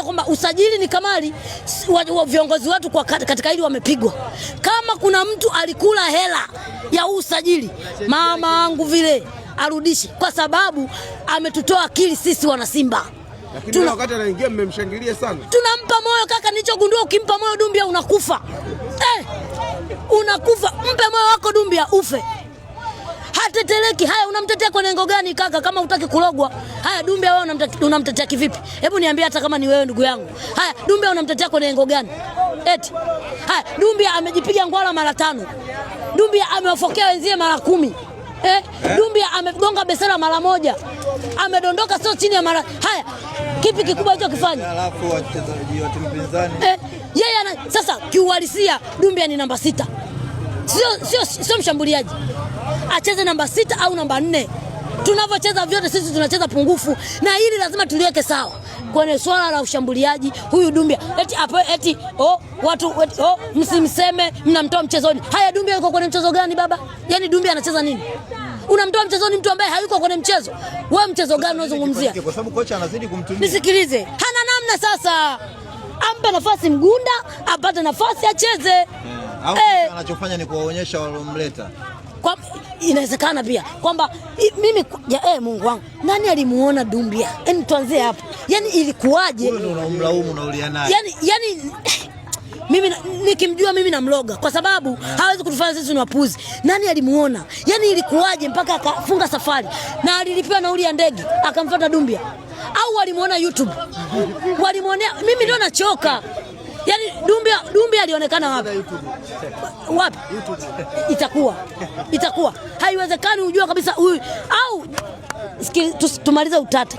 kuonyesha kwamba usajili ni kamari. Viongozi wetu kwa katika hili wamepigwa. Kama kuna mtu alikula hela ya usajili, mama yangu vile arudishe, kwa sababu ametutoa akili sisi wana Simba. Lakini wakati anaingia mmemshangilia sana. Tunampa moyo kaka, nilichogundua ukimpa moyo Dumbia unakufa. Unakufa, mpe moyo wako Dumbia ufe. Hateteleki. Haya, unamtetea kwa lengo gani kaka kama hutaki kulogwa? Haya, Dumbia wewe unamtetea kivipi? Hebu niambie, hata kama ni wewe ndugu yangu. Haya, Dumbia unamtetea kwa lengo gani? Eti. Haya, Dumbia amejipiga ngwala mara 5. Dumbia amewafokea wenzie mara 10. Dumbia amegonga besela mara 1. Amedondoka sio chini ya mara. Haya, kipi kikubwa hicho kifanya? Alafu wachezaji wa timu pinzani. Yeye sasa kiuhalisia Dumbia ni namba 6. Sio mshambuliaji. Acheze namba 6 au namba 4. Tunavyocheza vyote sisi tunacheza pungufu, na hili lazima tuliweke sawa. Kwenye swala la ushambuliaji huyu Dumbia watu msimseme mnamtoa mchezoni. Haya, Dumbia yuko kwenye mchezo gani baba? Yaani Dumbia anacheza nini? Unamtoa mchezoni mtu ambaye hayuko kwenye mchezo. Wewe mchezo gani unazungumzia? Kwa sababu kocha anazidi kumtumia. Nisikilize. Hana namna sasa. Ampe nafasi Mgunda, apate nafasi acheze. Au anachofanya ni kuwaonyesha walomleta. Kwa inawezekana pia kwamba mimi Mungu wangu, nani alimuona Dumbia? Yaani tuanzie hapo. Yaani ilikuwaje? Wewe ndio unamlaumu na ulia naye. Yaani mimi nikimjua mimi namloga kwa sababu hawezi kutufanya sisi ni wapuzi. Nani alimuona? Yaani ilikuwaje mpaka akafunga safari na alilipiwa nauli ya ndege akamfuata Dumbia? Au walimuona YouTube? Walimuonea, mimi ndio nachoka. Yaani Dumbia alionekana wapi? Wapi? Itakuwa. Haiwezekani ujua kabisa huyu au tumalize utata.